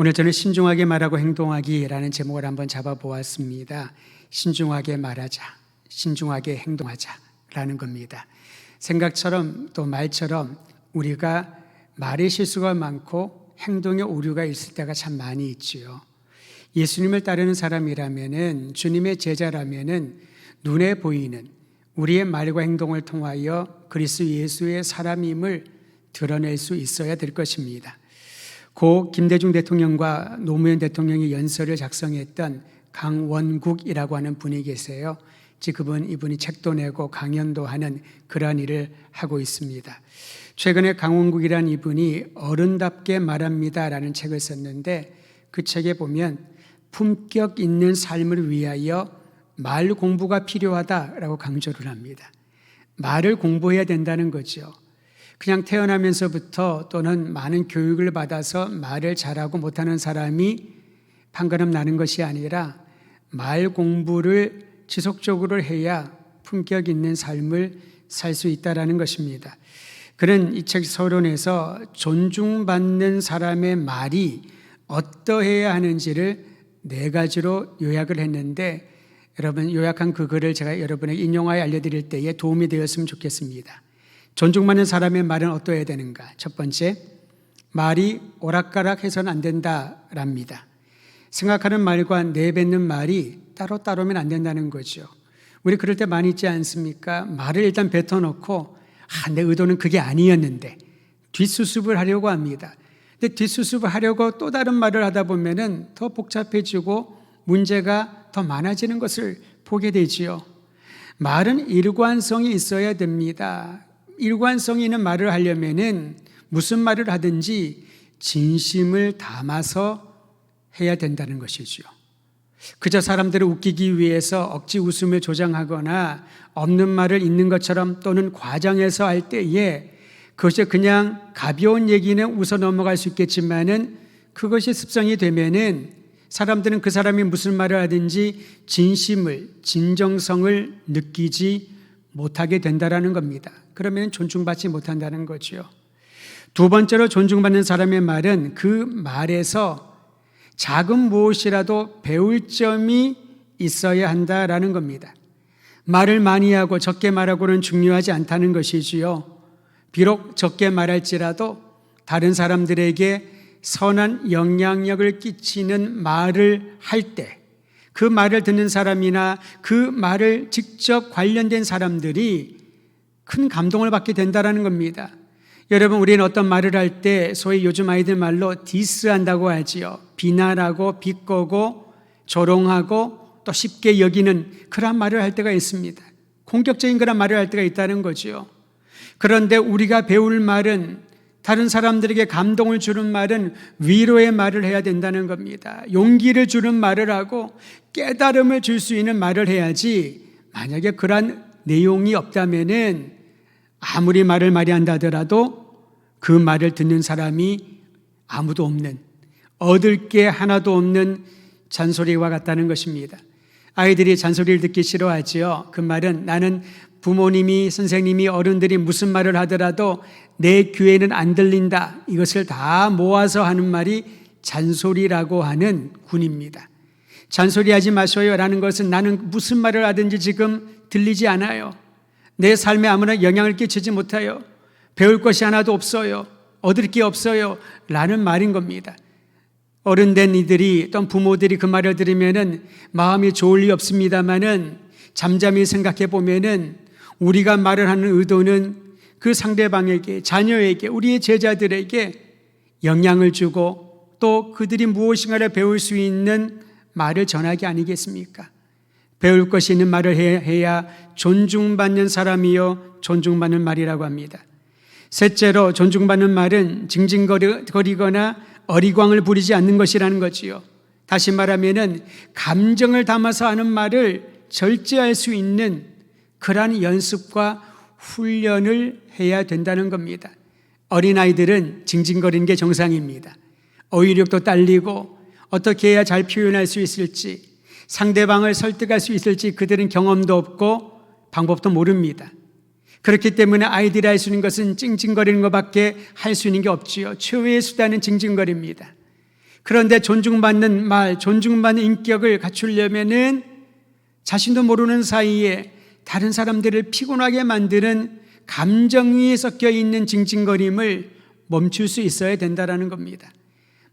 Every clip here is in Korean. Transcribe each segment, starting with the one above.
오늘 저는 신중하게 말하고 행동하기라는 제목을 한번 잡아보았습니다. 신중하게 말하자, 신중하게 행동하자라는 겁니다. 생각처럼 또 말처럼 우리가 말의 실수가 많고 행동에 오류가 있을 때가 참 많이 있지요. 예수님을 따르는 사람이라면은, 주님의 제자라면은 눈에 보이는 우리의 말과 행동을 통하여 그리스도 예수의 사람임을 드러낼 수 있어야 될 것입니다. 고 김대중 대통령과 노무현 대통령이 연설을 작성했던 강원국이라고 하는 분이 계세요. 이분이 책도 내고 강연도 하는 그러한 일을 하고 있습니다. 최근에 강원국이라는 이분이 어른답게 말합니다라는 책을 썼는데, 그 책에 보면 품격 있는 삶을 위하여 말 공부가 필요하다라고 강조를 합니다. 말을 공부해야 된다는 거죠. 그냥 태어나면서부터 또는 많은 교육을 받아서 말을 잘하고 못하는 사람이 판가름 나는 것이 아니라 말 공부를 지속적으로 해야 품격 있는 삶을 살 수 있다는 것입니다. 그는 이 책 서론에서 존중받는 사람의 말이 어떠해야 하는지를 4가지로 요약을 했는데, 여러분, 요약한 그 글을 제가 여러분에게 인용하여 알려드릴 때에 도움이 되었으면 좋겠습니다. 존중받는 사람의 말은 어떠해야 되는가? 첫 번째, 말이 오락가락해서는 안 된다랍니다. 생각하는 말과 내뱉는 말이 따로따로면 안 된다는 거죠. 우리 그럴 때 많이 있지 않습니까? 말을 일단 뱉어놓고 내 의도는 그게 아니었는데 뒷수습을 하려고 합니다. 근데 뒷수습을 하려고 또 다른 말을 하다 보면은 더 복잡해지고 문제가 더 많아지는 것을 보게 되지요. 말은 일관성이 있어야 됩니다. 일관성이 있는 말을 하려면은 무슨 말을 하든지 진심을 담아서 해야 된다는 것이죠. 그저 사람들을 웃기기 위해서 억지 웃음을 조장하거나 없는 말을 있는 것처럼 또는 과장해서 할 때에 그것이 그냥 가벼운 얘기는 웃어 넘어갈 수 있겠지만은 그것이 습성이 되면은 사람들은 그 사람이 무슨 말을 하든지 진심을, 진정성을 느끼지 못하게 된다라는 겁니다. 그러면 존중받지 못한다는 거죠. 두 번째로 존중받는 사람의 말은 그 말에서 작은 무엇이라도 배울 점이 있어야 한다라는 겁니다. 말을 많이 하고 적게 말하고는 중요하지 않다는 것이지요. 비록 적게 말할지라도 다른 사람들에게 선한 영향력을 끼치는 말을 할 때 그 말을 듣는 사람이나 그 말을 직접 관련된 사람들이 큰 감동을 받게 된다는 겁니다. 여러분, 우리는 어떤 말을 할 때 소위 요즘 아이들 말로 디스한다고 하지요. 비난하고 비꼬고 조롱하고 또 쉽게 여기는 그런 말을 할 때가 있습니다. 공격적인 그런 말을 할 때가 있다는 거죠. 그런데 우리가 배울 말은, 다른 사람들에게 감동을 주는 말은 위로의 말을 해야 된다는 겁니다. 용기를 주는 말을 하고 깨달음을 줄 수 있는 말을 해야지, 만약에 그런 내용이 없다면은 아무리 말을 많이 한다더라도 그 말을 듣는 사람이 아무도 없는, 얻을 게 하나도 없는 잔소리와 같다는 것입니다. 아이들이 잔소리를 듣기 싫어하지요. 그 말은, 나는 부모님이, 선생님이, 어른들이 무슨 말을 하더라도 내 귀에는 안 들린다. 이것을 다 모아서 하는 말이 잔소리라고 하는 군입니다. 잔소리하지 마셔요 라는 것은 나는 무슨 말을 하든지 지금 들리지 않아요. 내 삶에 아무나 영향을 끼치지 못해요. 배울 것이 하나도 없어요. 얻을 게 없어요 라는 말인 겁니다. 어른된 이들이, 또 부모들이 그 말을 들으면은 마음이 좋을 리 없습니다만은 잠잠히 생각해 보면은 우리가 말을 하는 의도는 그 상대방에게, 자녀에게, 우리의 제자들에게 영향을 주고 또 그들이 무엇인가를 배울 수 있는 말을 전하기 아니겠습니까? 배울 것이 있는 말을 해야 존중받는 사람이요 존중받는 말이라고 합니다. 셋째로, 존중받는 말은 징징거리거나 어리광을 부리지 않는 것이라는 거지요. 다시 말하면은 감정을 담아서 하는 말을 절제할 수 있는 그러한 연습과 훈련을 해야 된다는 겁니다. 어린아이들은 징징거리는 게 정상입니다. 어휘력도 딸리고 어떻게 해야 잘 표현할 수 있을지, 상대방을 설득할 수 있을지 그들은 경험도 없고 방법도 모릅니다. 그렇기 때문에 아이들이 할 수 있는 것은 찡찡거리는 것밖에 할 수 있는 게 없지요. 최후의 수단은 징징거립니다. 그런데 존중받는 말, 존중받는 인격을 갖추려면은 자신도 모르는 사이에 다른 사람들을 피곤하게 만드는 감정이 섞여 있는 징징거림을 멈출 수 있어야 된다는 겁니다.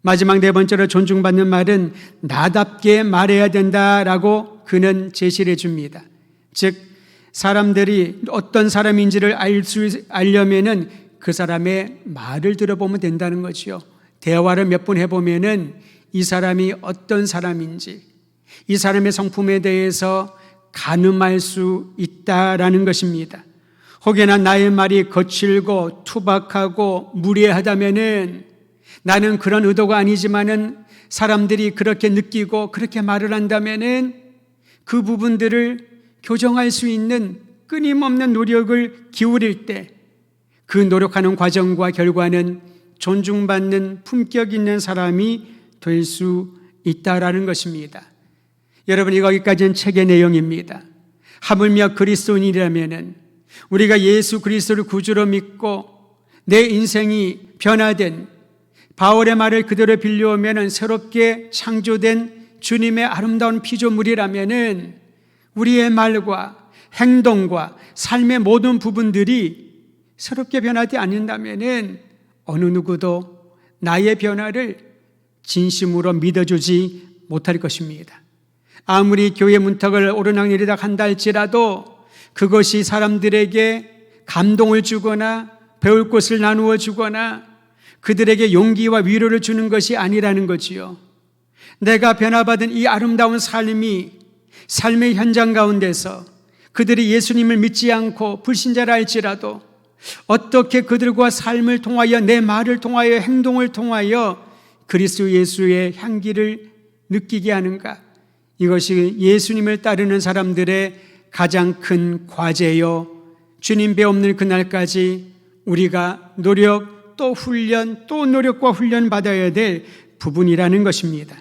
마지막 네 번째로 존중받는 말은 나답게 말해야 된다라고 그는 제시를 해줍니다. 즉 사람들이 어떤 사람인지를 알려면은 그 사람의 말을 들어보면 된다는 거죠. 대화를 몇 번 해보면은 이 사람이 어떤 사람인지, 이 사람의 성품에 대해서 가늠할 수 있다라는 것입니다. 혹여나 나의 말이 거칠고 투박하고 무례하다면은 나는 그런 의도가 아니지만은 사람들이 그렇게 느끼고 그렇게 말을 한다면은 그 부분들을 교정할 수 있는 끊임없는 노력을 기울일 때 그 노력하는 과정과 결과는 존중받는 품격 있는 사람이 될 수 있다라는 것입니다. 여러분, 거기까지는 책의 내용입니다. 하물며 그리스도인이라면은 우리가 예수 그리스도를 구주로 믿고 내 인생이 변화된, 바울의 말을 그대로 빌려오면은 새롭게 창조된 주님의 아름다운 피조물이라면은 우리의 말과 행동과 삶의 모든 부분들이 새롭게 변하지 않는다면은 어느 누구도 나의 변화를 진심으로 믿어주지 못할 것입니다. 아무리 교회 문턱을 오르락내리락 한다 할지라도 그것이 사람들에게 감동을 주거나 배울 것을 나누어 주거나 그들에게 용기와 위로를 주는 것이 아니라는 거지요. 내가 변화받은 이 아름다운 삶이 삶의 현장 가운데서 그들이 예수님을 믿지 않고 불신자라 할지라도 어떻게 그들과 삶을 통하여 내 말을 통하여 행동을 통하여 그리스도 예수의 향기를 느끼게 하는가? 이것이 예수님을 따르는 사람들의 가장 큰 과제요. 주님 배 없는 그날까지 우리가 노력 또 훈련 또 노력과 훈련 받아야 될 부분이라는 것입니다.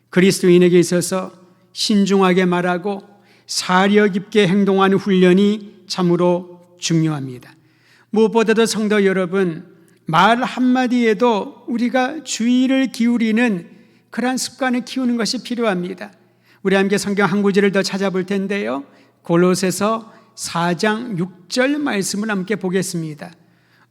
그리스도인에게 있어서 신중하게 말하고 사려 깊게 행동하는 훈련이 참으로 중요합니다. 무엇보다도 성도 여러분, 말 한마디에도 우리가 주의를 기울이는 그러한 습관을 키우는 것이 필요합니다. 우리 함께 성경 한 구절을 더 찾아볼 텐데요. 골로새서 4장 6절 말씀을 함께 보겠습니다.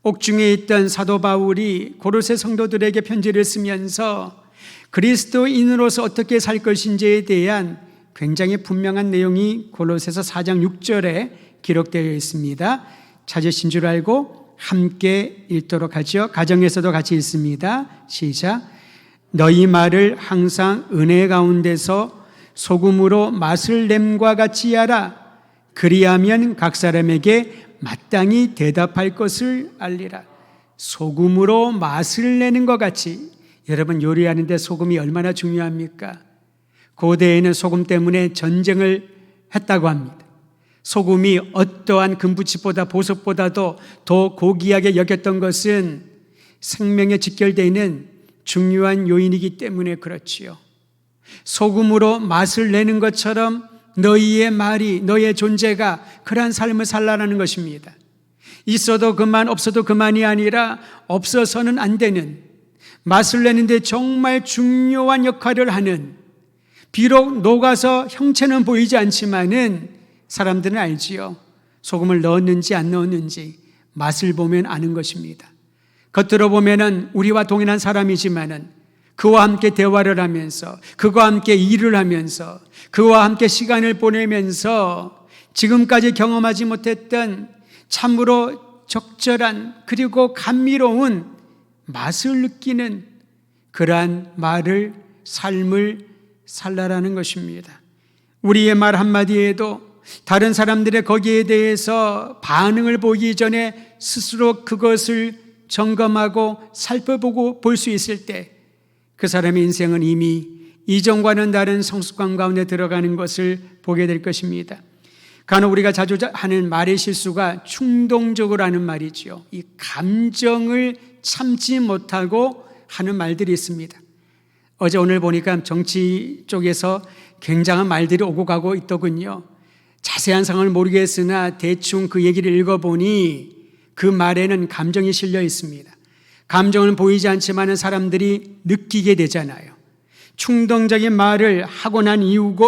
옥중에 있던 사도 바울이 골로새 성도들에게 편지를 쓰면서 그리스도인으로서 어떻게 살 것인지에 대한 굉장히 분명한 내용이 골로새서 4장 6절에 기록되어 있습니다. 찾으신 줄 알고 함께 읽도록 하죠. 가정에서도 같이 읽습니다. 시작. 너희 말을 항상 은혜 가운데서 소금으로 맛을 냄과 같이 하라. 그리하면 각 사람에게 마땅히 대답할 것을 알리라. 소금으로 맛을 내는 것 같이. 여러분, 요리하는데 소금이 얼마나 중요합니까? 고대에는 소금 때문에 전쟁을 했다고 합니다. 소금이 어떠한 금붙이보다 보석보다도 더 고귀하게 여겼던 것은 생명에 직결되어 있는 중요한 요인이기 때문에 그렇지요. 소금으로 맛을 내는 것처럼 너희의 말이, 너희의 존재가 그러한 삶을 살라는 것입니다. 있어도 그만, 없어도 그만이 아니라 없어서는 안 되는, 맛을 내는데 정말 중요한 역할을 하는, 비록 녹아서 형체는 보이지 않지만은 사람들은 알지요. 소금을 넣었는지 안 넣었는지 맛을 보면 아는 것입니다. 겉으로 보면은 우리와 동일한 사람이지만은 그와 함께 대화를 하면서, 그와 함께 일을 하면서, 그와 함께 시간을 보내면서 지금까지 경험하지 못했던 참으로 적절한 그리고 감미로운 맛을 느끼는 그러한 말을, 삶을 살라라는 것입니다. 우리의 말 한마디에도 다른 사람들의 거기에 대해서 반응을 보기 전에 스스로 그것을 점검하고 살펴보고 볼 수 있을 때 그 사람의 인생은 이미 이전과는 다른 성숙감 가운데 들어가는 것을 보게 될 것입니다. 간혹 우리가 자주 하는 말의 실수가 충동적으로 하는 말이죠. 이 감정을 참지 못하고 하는 말들이 있습니다. 어제 오늘 보니까 정치 쪽에서 굉장한 말들이 오고 가고 있더군요. 자세한 상황을 모르겠으나 대충 그 얘기를 읽어보니 그 말에는 감정이 실려 있습니다. 감정은 보이지 않지만 사람들이 느끼게 되잖아요. 충동적인 말을 하고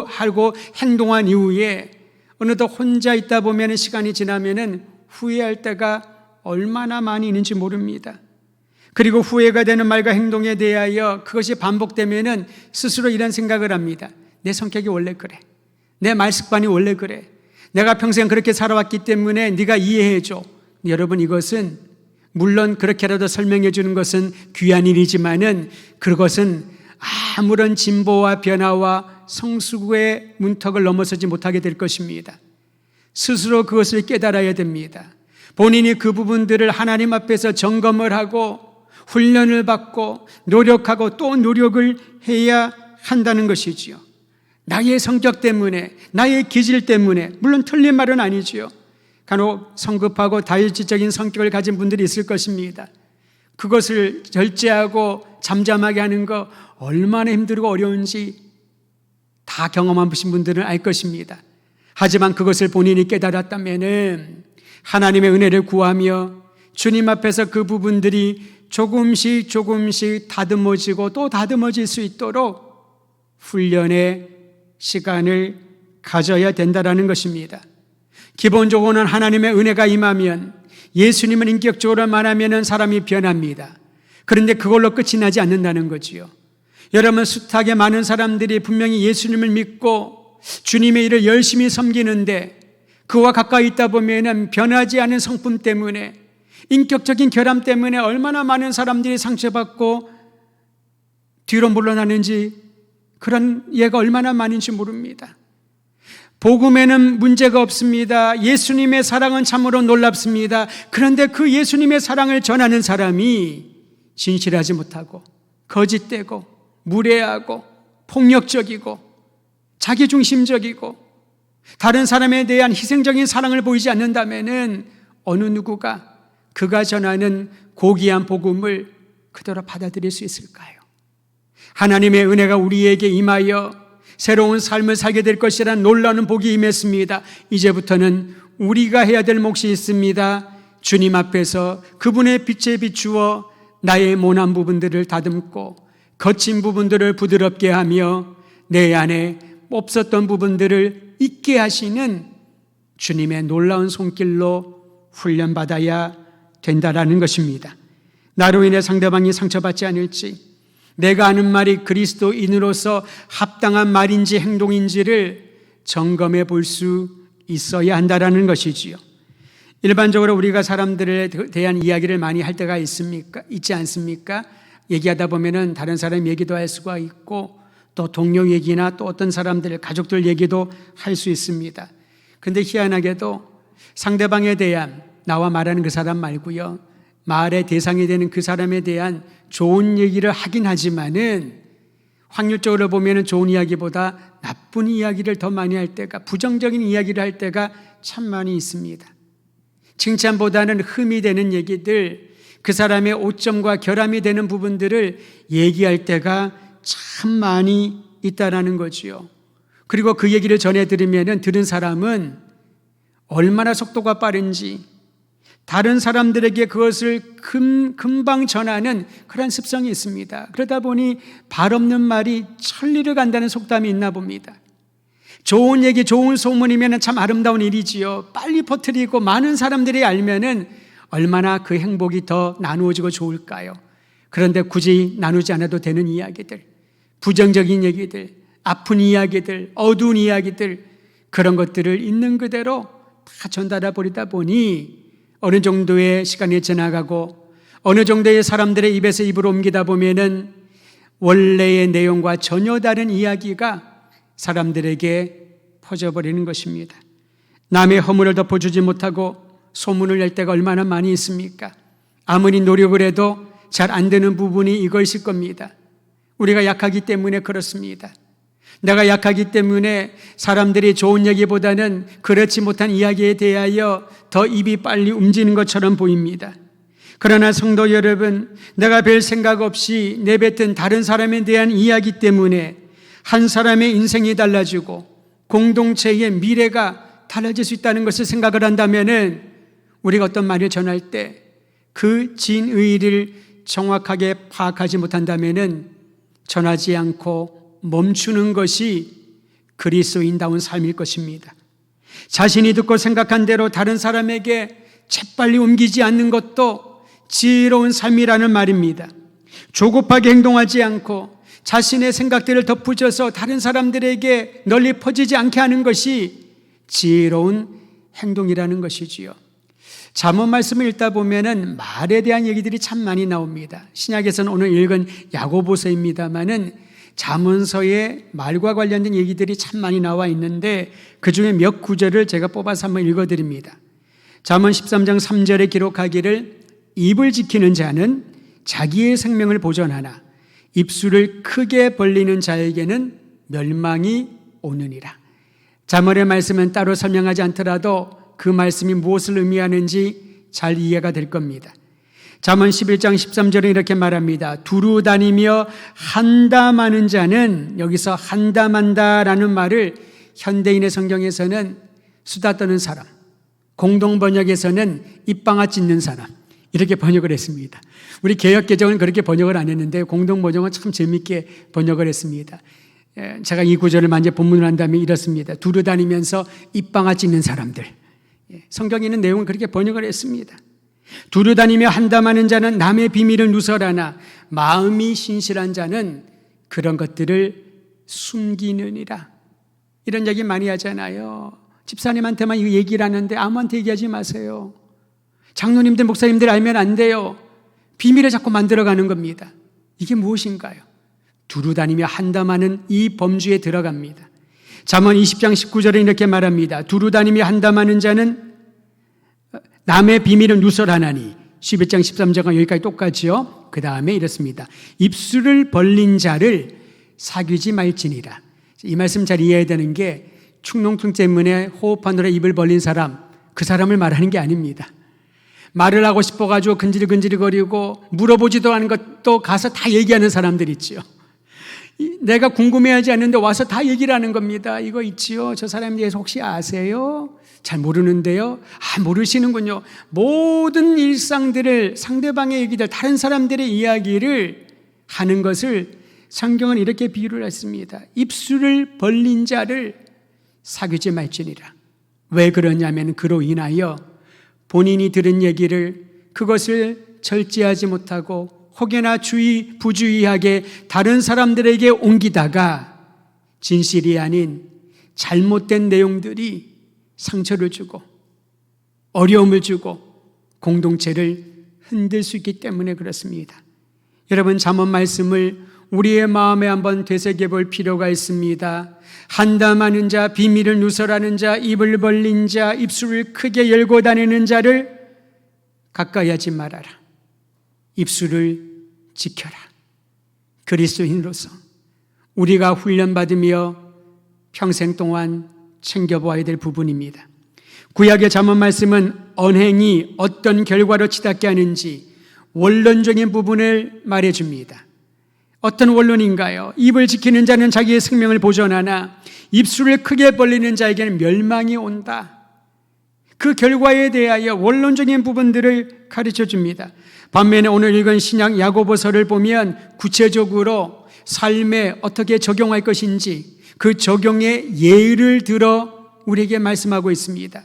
하고 행동한 이후에 어느덧 혼자 있다 보면 시간이 지나면 후회할 때가 얼마나 많이 있는지 모릅니다. 그리고 후회가 되는 말과 행동에 대하여 그것이 반복되면 스스로 이런 생각을 합니다. 내 성격이 원래 그래. 내 말 습관이 원래 그래. 내가 평생 그렇게 살아왔기 때문에 네가 이해해 줘. 여러분, 이것은 물론 그렇게라도 설명해 주는 것은 귀한 일이지만은 그것은 아무런 진보와 변화와 성숙의 문턱을 넘어서지 못하게 될 것입니다. 스스로 그것을 깨달아야 됩니다. 본인이 그 부분들을 하나님 앞에서 점검을 하고 훈련을 받고 노력하고 또 노력을 해야 한다는 것이지요. 나의 성격 때문에, 나의 기질 때문에, 물론 틀린 말은 아니지요. 간혹 성급하고 다혈질적인 성격을 가진 분들이 있을 것입니다. 그것을 절제하고 잠잠하게 하는 거 얼마나 힘들고 어려운지 다 경험하신 분들은 알 것입니다. 하지만 그것을 본인이 깨달았다면 하나님의 은혜를 구하며 주님 앞에서 그 부분들이 조금씩 다듬어지고 또 다듬어질 수 있도록 훈련의 시간을 가져야 된다는 것입니다. 기본적으로는 하나님의 은혜가 임하면, 예수님은 인격적으로 말하면 사람이 변합니다. 그런데 그걸로 끝이 나지 않는다는 거지요. 여러분, 숱하게 많은 사람들이 분명히 예수님을 믿고 주님의 일을 열심히 섬기는데 그와 가까이 있다 보면 변하지 않은 성품 때문에, 인격적인 결함 때문에 얼마나 많은 사람들이 상처받고 뒤로 물러나는지, 그런 예가 얼마나 많은지 모릅니다. 복음에는 문제가 없습니다. 예수님의 사랑은 참으로 놀랍습니다. 그런데 그 예수님의 사랑을 전하는 사람이 진실하지 못하고 거짓되고 무례하고 폭력적이고 자기중심적이고 다른 사람에 대한 희생적인 사랑을 보이지 않는다면 어느 누구가 그가 전하는 고귀한 복음을 그대로 받아들일 수 있을까요? 하나님의 은혜가 우리에게 임하여 새로운 삶을 살게 될 것이라는 놀라운 복이 임했습니다. 이제부터는 우리가 해야 될 몫이 있습니다. 주님 앞에서 그분의 빛에 비추어 나의 모난 부분들을 다듬고 거친 부분들을 부드럽게 하며 내 안에 없었던 부분들을 있게 하시는 주님의 놀라운 손길로 훈련받아야 된다라는 것입니다. 나로 인해 상대방이 상처받지 않을지, 내가 하는 말이 그리스도인으로서 합당한 말인지 행동인지를 점검해 볼 수 있어야 한다라는 것이지요. 일반적으로 우리가 사람들에 대한 이야기를 많이 할 때가 있지 않습니까? 얘기하다 보면은 다른 사람 얘기도 할 수가 있고 또 동료 얘기나 또 어떤 사람들, 가족들 얘기도 할 수 있습니다. 그런데 희한하게도 상대방에 대한, 나와 말하는 그 사람 말고요, 말의 대상이 되는 그 사람에 대한 좋은 얘기를 하긴 하지만은 확률적으로 보면은 좋은 이야기보다 나쁜 이야기를 더 많이 할 때가, 부정적인 이야기를 할 때가 참 많이 있습니다. 칭찬보다는 흠이 되는 얘기들, 그 사람의 오점과 결함이 되는 부분들을 얘기할 때가 참 많이 있다라는 거지요. 그리고 그 얘기를 전해 들으면은 들은 사람은 얼마나 속도가 빠른지 다른 사람들에게 그것을 금방 전하는 그런 습성이 있습니다. 그러다 보니 발 없는 말이 천리를 간다는 속담이 있나 봅니다. 좋은 얘기, 좋은 소문이면 참 아름다운 일이지요. 빨리 퍼뜨리고 많은 사람들이 알면은 얼마나 그 행복이 더 나누어지고 좋을까요? 그런데 굳이 나누지 않아도 되는 이야기들, 부정적인 얘기들, 아픈 이야기들, 어두운 이야기들, 그런 것들을 있는 그대로 다 전달해 버리다 보니 어느 정도의 시간이 지나가고 어느 정도의 사람들의 입에서 입으로 옮기다 보면은 원래의 내용과 전혀 다른 이야기가 사람들에게 퍼져버리는 것입니다. 남의 허물을 덮어주지 못하고 소문을 낼 때가 얼마나 많이 있습니까? 아무리 노력을 해도 잘 안 되는 부분이 이것일 겁니다. 우리가 약하기 때문에 그렇습니다. 내가 약하기 때문에 사람들이 좋은 얘기보다는 그렇지 못한 이야기에 대하여 더 입이 빨리 움직이는 것처럼 보입니다. 그러나 성도 여러분, 내가 별 생각 없이 내뱉은 다른 사람에 대한 이야기 때문에 한 사람의 인생이 달라지고 공동체의 미래가 달라질 수 있다는 것을 생각을 한다면은 우리가 어떤 말을 전할 때 그 진의를 정확하게 파악하지 못한다면은 전하지 않고 멈추는 것이 그리스도인다운 삶일 것입니다. 자신이 듣고 생각한 대로 다른 사람에게 재빨리 옮기지 않는 것도 지혜로운 삶이라는 말입니다. 조급하게 행동하지 않고 자신의 생각들을 덧붙여서 다른 사람들에게 널리 퍼지지 않게 하는 것이 지혜로운 행동이라는 것이지요. 잠언 말씀을 읽다 보면은 말에 대한 얘기들이 참 많이 나옵니다. 신약에서는 오늘 읽은 야고보서입니다만은 잠언서에 말과 관련된 얘기들이 참 많이 나와 있는데 그 중에 몇 구절을 제가 뽑아서 한번 읽어드립니다. 잠언 13장 3절에 기록하기를 입을 지키는 자는 자기의 생명을 보존하나 입술을 크게 벌리는 자에게는 멸망이 오느니라. 잠언의 말씀은 따로 설명하지 않더라도 그 말씀이 무엇을 의미하는지 잘 이해가 될 겁니다. 잠언 11장 13절에 이렇게 말합니다. 두루 다니며 한담하는 자는, 여기서 한담한다라는 말을 현대인의 성경에서는 수다 떠는 사람, 공동 번역에서는 입방아 찢는 사람, 이렇게 번역을 했습니다. 우리 개역개정은 그렇게 번역을 안 했는데 공동 번역은 참 재미있게 번역을 했습니다. 제가 이 구절을 만져 본문을 한 다음에 이렇습니다. 두루 다니면서 입방아 찢는 사람들. 성경에 있는 내용은 그렇게 번역을 했습니다. 두루 다니며 한담하는 자는 남의 비밀을 누설하나 마음이 신실한 자는 그런 것들을 숨기느니라. 이런 얘기 많이 하잖아요. 집사님한테만 이 얘기를 하는데 아무한테 얘기하지 마세요. 장로님들, 목사님들 알면 안 돼요. 비밀을 자꾸 만들어가는 겁니다. 이게 무엇인가요? 두루 다니며 한담하는 이 범주에 들어갑니다. 잠언 20장 19절에 이렇게 말합니다. 두루 다니며 한담하는 자는 남의 비밀을 누설하나니. 11장 13절과 여기까지 똑같죠. 그 다음에 이렇습니다. 입술을 벌린 자를 사귀지 말지니라. 이 말씀 잘 이해해야 되는 게 축농증 때문에 호흡하느라 입을 벌린 사람, 그 사람을 말하는 게 아닙니다. 말을 하고 싶어가지고 근질근질거리고 물어보지도 않은 것도 가서 다 얘기하는 사람들 있지요. 내가 궁금해하지 않는데 와서 다 얘기를 하는 겁니다. 이거 있지요. 저 사람에 대해서 혹시 아세요? 잘 모르는데요. 모르시는군요. 모든 일상들을, 상대방의 얘기들, 다른 사람들의 이야기를 하는 것을 성경은 이렇게 비유를 했습니다. 입술을 벌린 자를 사귀지 말지니라. 왜 그러냐면 그로 인하여 본인이 들은 얘기를, 그것을 절제하지 못하고 혹여나 부주의하게 다른 사람들에게 옮기다가 진실이 아닌 잘못된 내용들이 상처를 주고 어려움을 주고 공동체를 흔들 수 있기 때문에 그렇습니다. 여러분, 잠언 말씀을 우리의 마음에 한번 되새겨 볼 필요가 있습니다. 한담하는 자, 비밀을 누설하는 자, 입을 벌린 자, 입술을 크게 열고 다니는 자를 가까이 하지 말아라. 입술을 지켜라. 그리스도인으로서 우리가 훈련받으며 평생 동안 챙겨보아야 될 부분입니다. 구약의 잠언 말씀은 언행이 어떤 결과로 치닫게 하는지 원론적인 부분을 말해줍니다. 어떤 원론인가요? 입을 지키는 자는 자기의 생명을 보존하나 입술을 크게 벌리는 자에게는 멸망이 온다. 그 결과에 대하여 원론적인 부분들을 가르쳐 줍니다. 반면에 오늘 읽은 신약 야고보서를 보면 구체적으로 삶에 어떻게 적용할 것인지 그 적용의 예를 들어 우리에게 말씀하고 있습니다.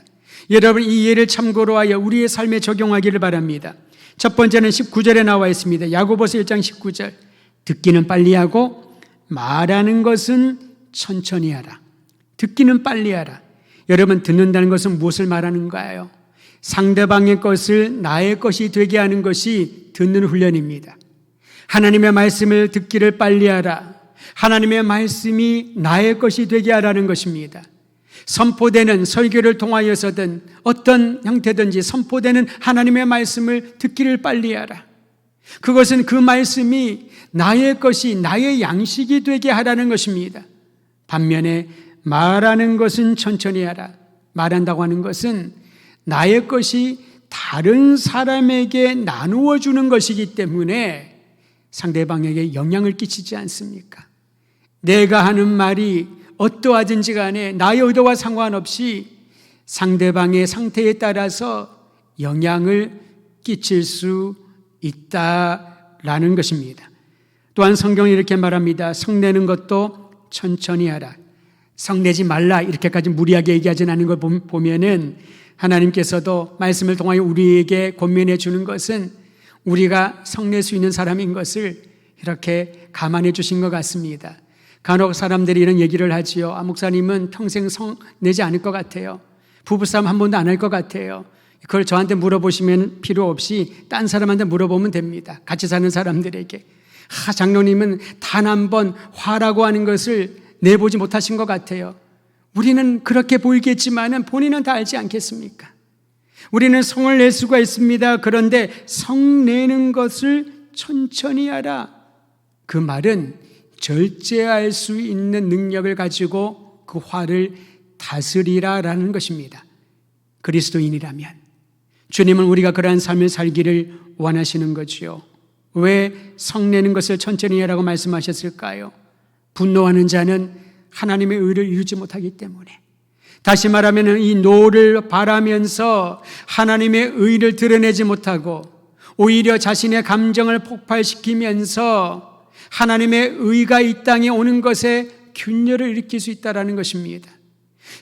여러분, 이 예를 참고로 하여 우리의 삶에 적용하기를 바랍니다. 첫 번째는 19절에 나와 있습니다. 야고보서 1장 19절. 듣기는 빨리 하고 말하는 것은 천천히 하라. 듣기는 빨리 하라. 여러분, 듣는다는 것은 무엇을 말하는가요? 상대방의 것을 나의 것이 되게 하는 것이 듣는 훈련입니다. 하나님의 말씀을 듣기를 빨리 하라. 하나님의 말씀이 나의 것이 되게 하라는 것입니다. 선포되는 설교를 통하여서든 어떤 형태든지 선포되는 하나님의 말씀을 듣기를 빨리 하라. 그것은 그 말씀이 나의 것이, 나의 양식이 되게 하라는 것입니다. 반면에 말하는 것은 천천히 하라. 말한다고 하는 것은 나의 것이 다른 사람에게 나누어 주는 것이기 때문에 상대방에게 영향을 끼치지 않습니까? 내가 하는 말이 어떠하든지 간에 나의 의도와 상관없이 상대방의 상태에 따라서 영향을 끼칠 수 있다라는 것입니다. 또한 성경이 이렇게 말합니다. 성내는 것도 천천히 하라. 성내지 말라 이렇게까지 무리하게 얘기하지 않는 걸 보면은 하나님께서도 말씀을 통하여 우리에게 권면해 주는 것은 우리가 성낼 수 있는 사람인 것을 이렇게 감안해 주신 것 같습니다. 간혹 사람들이 이런 얘기를 하지요. 목사님은 평생 성내지 않을 것 같아요. 부부싸움 한 번도 안 할 것 같아요. 그걸 저한테 물어보시면 필요 없이 딴 사람한테 물어보면 됩니다. 같이 사는 사람들에게. 장로님은 단 한 번 화라고 하는 것을 내보지 못하신 것 같아요. 우리는 그렇게 보이겠지만 본인은 다 알지 않겠습니까? 우리는 성을 낼 수가 있습니다. 그런데 성내는 것을 천천히 하라. 그 말은 절제할 수 있는 능력을 가지고 그 화를 다스리라라는 것입니다. 그리스도인이라면 주님은 우리가 그러한 삶을 살기를 원하시는 거지요. 왜 성내는 것을 천천히 하라고 말씀하셨을까요? 분노하는 자는 하나님의 의를 이루지 못하기 때문에. 다시 말하면 이 노를 바라면서 하나님의 의를 드러내지 못하고 오히려 자신의 감정을 폭발시키면서 하나님의 의가 이 땅에 오는 것에 균열을 일으킬 수 있다는 것입니다.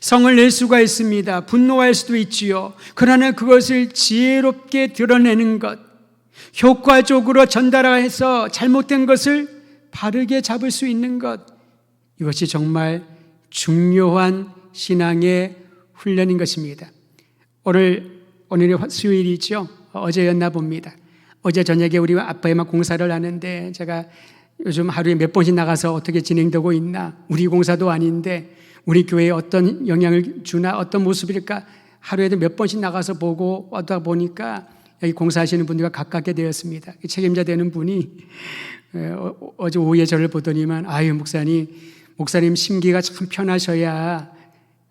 성을 낼 수가 있습니다. 분노할 수도 있지요. 그러나 그것을 지혜롭게 드러내는 것, 효과적으로 전달해서 잘못된 것을 바르게 잡을 수 있는 것, 이것이 정말 중요한 신앙의 훈련인 것입니다. 오늘이 수요일이죠. 어제였나 봅니다. 어제 저녁에 우리 아빠에만 공사를 하는데 제가 요즘 하루에 몇 번씩 나가서 어떻게 진행되고 있나, 우리 공사도 아닌데 우리 교회에 어떤 영향을 주나, 어떤 모습일까 하루에도 몇 번씩 나가서 보고 왔다 보니까 여기 공사하시는 분들과 가깝게 되었습니다. 책임자 되는 분이 어제 오후에 저를 보더니만, 아유 목사님 심기가 참 편하셔야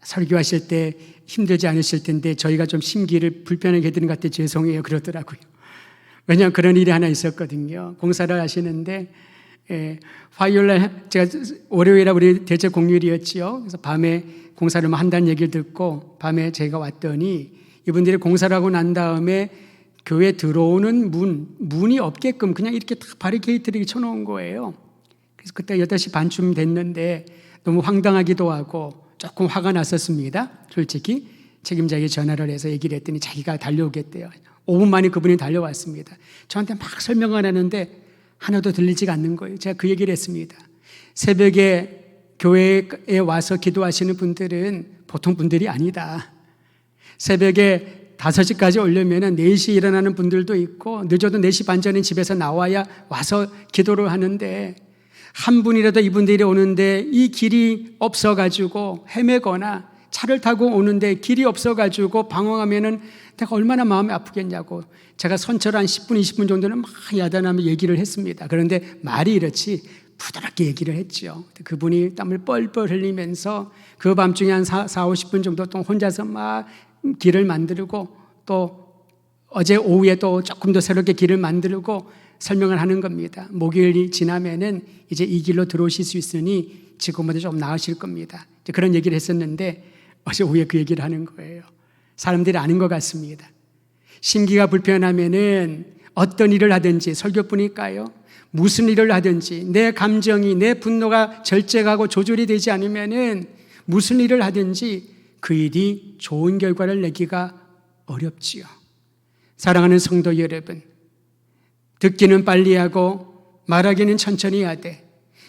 설교하실 때 힘들지 않으실 텐데 저희가 좀 심기를 불편하게 해드린 것 같아 죄송해요 그러더라고요. 왜냐하면 그런 일이 하나 있었거든요. 공사를 하시는데 화요일날 제가 월요일에 우리 대체 공휴일이었지요. 그래서 밤에 공사를 한다는 얘기를 듣고 밤에 제가 왔더니 이분들이 공사를 하고 난 다음에 교회 들어오는 문이 없게끔 그냥 이렇게 다 바리케이트를 쳐놓은 거예요. 그래서 그때 8시 반쯤 됐는데 너무 황당하기도 하고 조금 화가 났었습니다. 솔직히 책임자에게 전화를 해서 얘기를 했더니 자기가 달려오겠대요. 5분 만에 그분이 달려왔습니다. 저한테 막 설명을 하는데 하나도 들리지가 않는 거예요. 제가 그 얘기를 했습니다. 새벽에 교회에 와서 기도하시는 분들은 보통 분들이 아니다. 새벽에 5시까지 오려면 4시에 일어나는 분들도 있고 늦어도 4시 반 전에 집에서 나와야 와서 기도를 하는데 한 분이라도 이분들이 오는데 이 길이 없어가지고 헤매거나 차를 타고 오는데 길이 없어가지고 방황하면은 내가 얼마나 마음이 아프겠냐고 제가 선처를 한 10분, 20분 정도는 막 야단하며 얘기를 했습니다. 그런데 말이 이렇지 부드럽게 얘기를 했죠. 그분이 땀을 뻘뻘 흘리면서 그 밤중에 한 4, 50분 정도 또 혼자서 막 길을 만들고 또 어제 오후에 또 조금 더 새롭게 길을 만들고 설명을 하는 겁니다. 목요일이 지나면은 이제 이 길로 들어오실 수 있으니 지금보다 좀 나으실 겁니다. 그런 얘기를 했었는데 어제 오후에 그 얘기를 하는 거예요. 사람들이 아는 것 같습니다. 심기가 불편하면은 어떤 일을 하든지 설교뿐일까요? 무슨 일을 하든지 내 감정이 내 분노가 절제하고 조절이 되지 않으면은 무슨 일을 하든지 그 일이 좋은 결과를 내기가 어렵지요. 사랑하는 성도 여러분, 듣기는 빨리 하고 말하기는 천천히 하되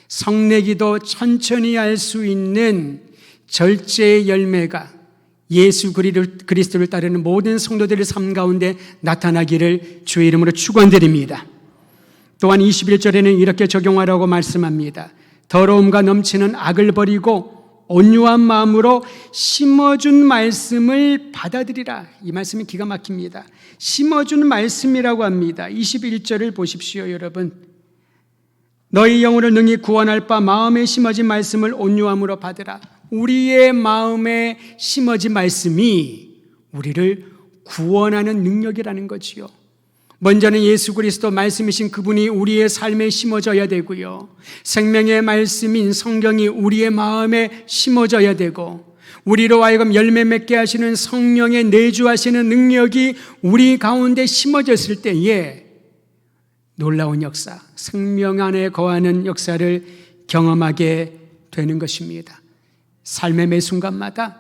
성내기도 천천히 할 수 있는 절제의 열매가 예수 그리스도를 따르는 모든 성도들의 삶 가운데 나타나기를 주의 이름으로 축원드립니다. 또한 21절에는 이렇게 적용하라고 말씀합니다. 더러움과 넘치는 악을 버리고 온유한 마음으로 심어준 말씀을 받아들이라. 이 말씀이 기가 막힙니다. 심어준 말씀이라고 합니다. 21절을 보십시오, 여러분. 너희 영혼을 능히 구원할 바 마음에 심어진 말씀을 온유함으로 받으라. 우리의 마음에 심어진 말씀이 우리를 구원하는 능력이라는 거지요. 먼저는 예수 그리스도 말씀이신 그분이 우리의 삶에 심어져야 되고요. 생명의 말씀인 성경이 우리의 마음에 심어져야 되고 우리로 하여금 열매 맺게 하시는 성령의 내주하시는 능력이 우리 가운데 심어졌을 때에 놀라운 역사, 생명 안에 거하는 역사를 경험하게 되는 것입니다. 삶의 매 순간마다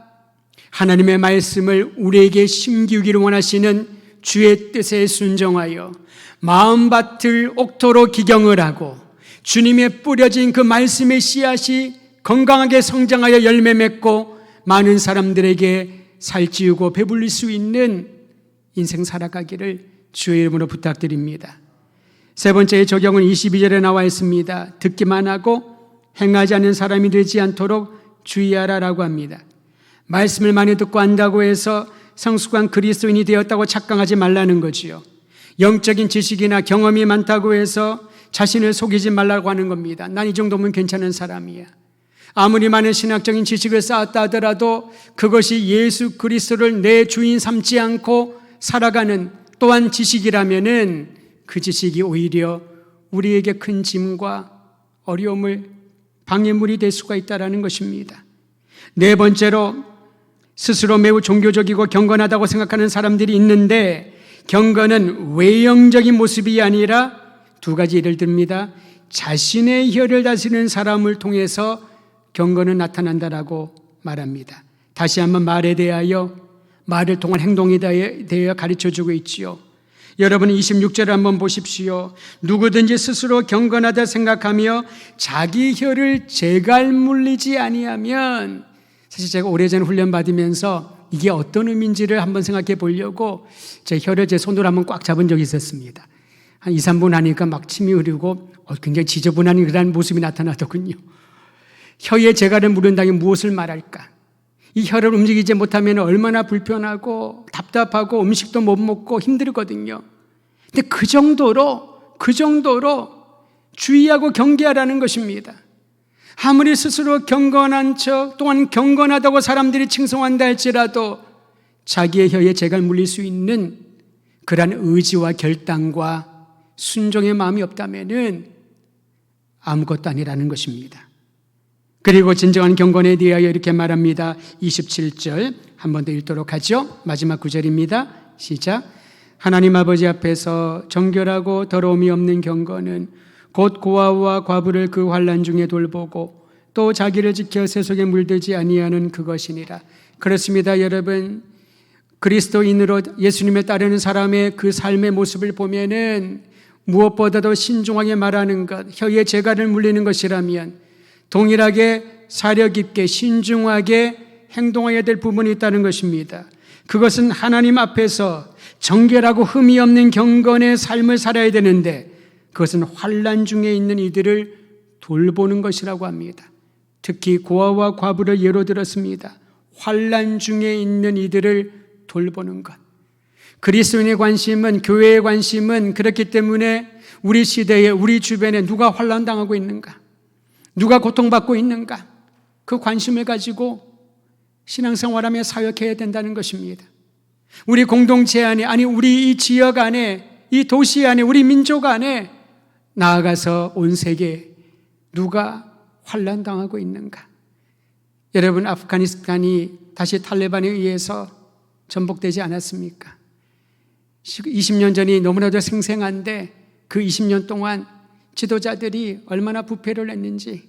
하나님의 말씀을 우리에게 심기우기를 원하시는 주의 뜻에 순종하여 마음밭을 옥토로 기경을 하고 주님의 뿌려진 그 말씀의 씨앗이 건강하게 성장하여 열매 맺고 많은 사람들에게 살찌우고 배불릴 수 있는 인생 살아가기를 주의 이름으로 부탁드립니다. 세 번째의 적용은 22절에 나와 있습니다. 듣기만 하고 행하지 않는 사람이 되지 않도록 주의하라라고 합니다. 말씀을 많이 듣고 안다고 해서 성숙한 그리스도인이 되었다고 착각하지 말라는 거지요. 영적인 지식이나 경험이 많다고 해서 자신을 속이지 말라고 하는 겁니다. 난 이 정도면 괜찮은 사람이야. 아무리 많은 신학적인 지식을 쌓았다 하더라도 그것이 예수 그리스도를 내 주인 삼지 않고 살아가는 또한 지식이라면은 그 지식이 오히려 우리에게 큰 짐과 어려움을 방해물이 될 수가 있다는 것입니다. 네 번째로 스스로 매우 종교적이고 경건하다고 생각하는 사람들이 있는데 경건은 외형적인 모습이 아니라 두 가지 예를 듭니다. 자신의 혀를 다스리는 사람을 통해서 경건은 나타난다라고 말합니다. 다시 한번 말에 대하여 말을 통한 행동에 대하여 가르쳐주고 있지요. 여러분 26절을 한번 보십시오. 누구든지 스스로 경건하다 생각하며 자기 혀를 재갈 물리지 아니하면, 사실 제가 오래전에 훈련 받으면서 이게 어떤 의미인지를 한번 생각해 보려고 제 혀를 제 손으로 한번 꽉 잡은 적이 있었습니다. 한 2, 3분 하니까 막 침이 흐르고 굉장히 지저분한 그런 모습이 나타나더군요. 혀에 재갈을 물은다면 무엇을 말할까? 이 혀를 움직이지 못하면 얼마나 불편하고 답답하고 음식도 못 먹고 힘들거든요. 근데 그 정도로 주의하고 경계하라는 것입니다. 아무리 스스로 경건한 척 또한 경건하다고 사람들이 칭송한다 할지라도 자기의 혀에 재갈 물릴 수 있는 그러한 의지와 결단과 순종의 마음이 없다면은 아무것도 아니라는 것입니다. 그리고 진정한 경건에 대하여 이렇게 말합니다. 27절 한 번 더 읽도록 하죠. 마지막 구절입니다. 시작. 하나님 아버지 앞에서 정결하고 더러움이 없는 경건은 곧 고아와 과부를 그 환난 중에 돌보고 또 자기를 지켜 세속에 물들지 아니하는 그것이니라. 그렇습니다, 여러분. 그리스도인으로 예수님에 따르는 사람의 그 삶의 모습을 보면은 무엇보다도 신중하게 말하는 것, 혀에 재갈을 물리는 것이라면 동일하게 사려 깊게 신중하게 행동해야 될 부분이 있다는 것입니다. 그것은 하나님 앞에서 정결하고 흠이 없는 경건의 삶을 살아야 되는데 그것은 환난 중에 있는 이들을 돌보는 것이라고 합니다. 특히 고아와 과부를 예로 들었습니다. 환난 중에 있는 이들을 돌보는 것. 그리스도인의 관심은, 교회의 관심은 그렇기 때문에 우리 시대에 우리 주변에 누가 환난당하고 있는가, 누가 고통받고 있는가, 그 관심을 가지고 신앙생활하며 사역해야 된다는 것입니다. 우리 공동체 안에, 아니 우리 이 지역 안에, 이 도시 안에, 우리 민족 안에 나아가서 온 세계 누가 환난당하고 있는가. 여러분, 아프가니스탄이 다시 탈레반에 의해서 전복되지 않았습니까? 20년 전이 너무나도 생생한데 그 20년 동안 지도자들이 얼마나 부패를 했는지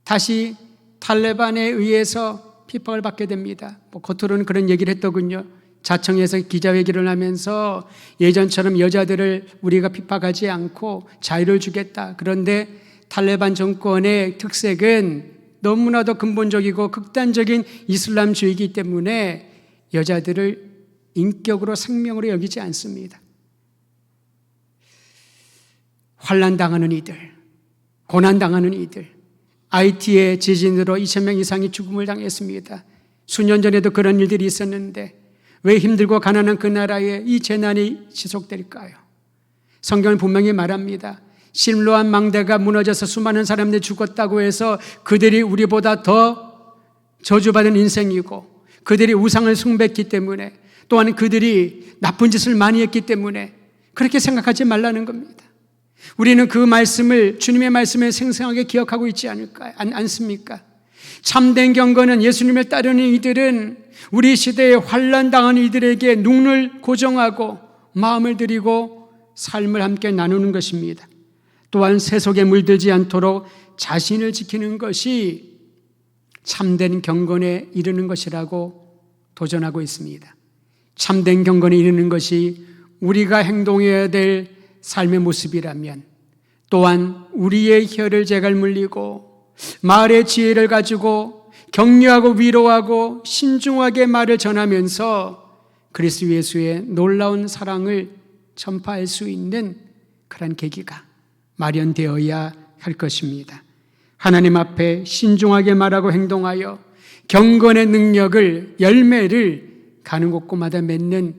다시 탈레반에 의해서 핍박을 받게 됩니다. 겉으로는 그런 얘기를 했더군요. 자청에서 기자회견을 하면서 예전처럼 여자들을 우리가 핍박하지 않고 자유를 주겠다. 그런데 탈레반 정권의 특색은 너무나도 근본적이고 극단적인 이슬람주의이기 때문에 여자들을 인격으로 생명으로 여기지 않습니다. 환난당하는 이들, 고난당하는 이들, IT의 지진으로 2,000명 이상이 죽음을 당했습니다. 수년 전에도 그런 일들이 있었는데 왜 힘들고 가난한 그 나라에 이 재난이 지속될까요? 성경은 분명히 말합니다. 실로암 망대가 무너져서 수많은 사람들이 죽었다고 해서 그들이 우리보다 더 저주받은 인생이고 그들이 우상을 숭배했기 때문에 또한 그들이 나쁜 짓을 많이 했기 때문에 그렇게 생각하지 말라는 겁니다. 우리는 그 말씀을, 주님의 말씀을 생생하게 기억하고 있지 않습니까? 참된 경건은, 예수님을 따르는 이들은 우리 시대에 환난당한 이들에게 눈을 고정하고 마음을 드리고 삶을 함께 나누는 것입니다. 또한 세속에 물들지 않도록 자신을 지키는 것이 참된 경건에 이르는 것이라고 도전하고 있습니다. 참된 경건에 이르는 것이 우리가 행동해야 될 삶의 모습이라면, 또한 우리의 혀를 제갈 물리고 말의 지혜를 가지고 격려하고 위로하고 신중하게 말을 전하면서 그리스도 예수의 놀라운 사랑을 전파할 수 있는 그런 계기가 마련되어야 할 것입니다. 하나님 앞에 신중하게 말하고 행동하여 경건의 능력을, 열매를 가는 곳곳마다 맺는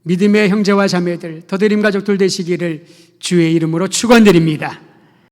믿음의 형제와 자매들, 더드림 가족들 되시기를 주의 이름으로 축원드립니다.